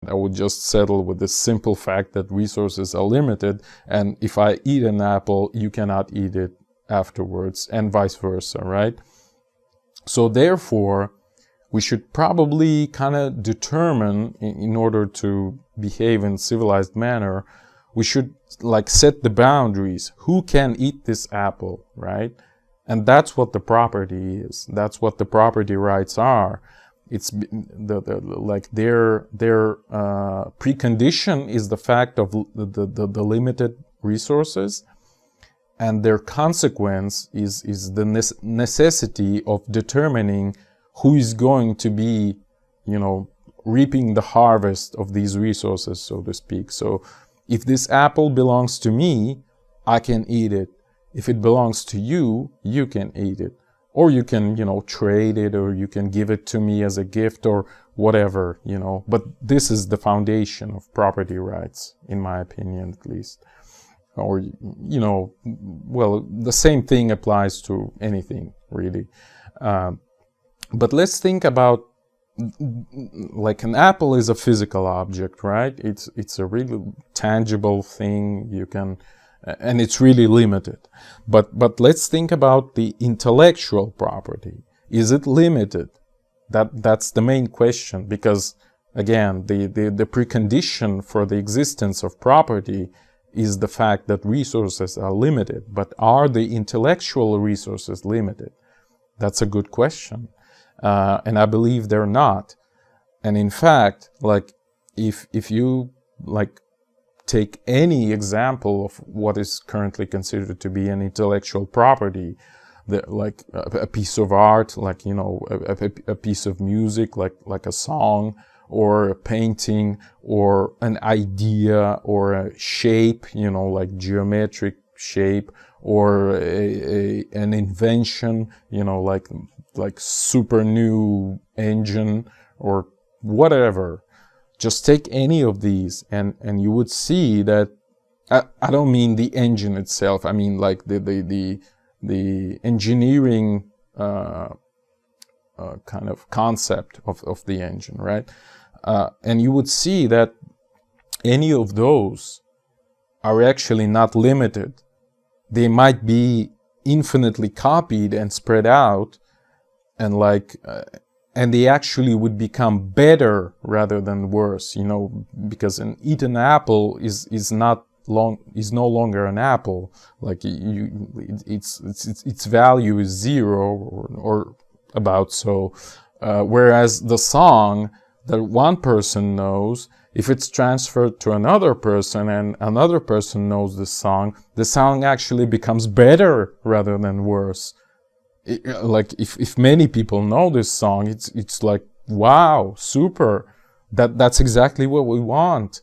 I would just settle with the simple fact that resources are limited, and if I eat an apple, you cannot eat it afterwards, and vice versa, right? So therefore, we should probably kind of determine, in order to behave in a civilized manner, we should like set the boundaries. Who can eat this apple, right? And that's what the property is. That's what the property rights are. It's like their precondition is the fact of the limited resources, and their consequence is the necessity of determining who is going to be, reaping the harvest of these resources, so to speak. So if this apple belongs to me, I can eat it. If it belongs to you, you can eat it. Or you can, trade it, or you can give it to me as a gift, or whatever, But this is the foundation of property rights, in my opinion, at least. Or, well, the same thing applies to anything, really. But let's think about, like, an apple is a physical object, right? It's a really tangible thing. You can, and it's really limited. But let's think about the intellectual property. Is it limited? That's the main question, because again, the precondition for the existence of property is the fact that resources are limited. But are the intellectual resources limited? That's a good question. And I believe they're not. And in fact, like, if you, like, take any example of what is currently considered to be an intellectual property, like a piece of art, like, a piece of music, like a song, or a painting, or an idea, or a shape, like geometric shape, or an invention, like super new engine, or whatever. Just take any of these, and you would see that, I don't mean the engine itself, I mean like the engineering kind of concept of the engine, right? And you would see that any of those are actually not limited. They might be infinitely copied and spread out, and and they actually would become better rather than worse, because an eaten apple is no longer an apple. Like, its value is zero, or about so. Whereas the song that one person knows, if it's transferred to another person and another person knows the song actually becomes better rather than worse. Like, if many people know this song, it's like, wow, super. That's exactly what we want.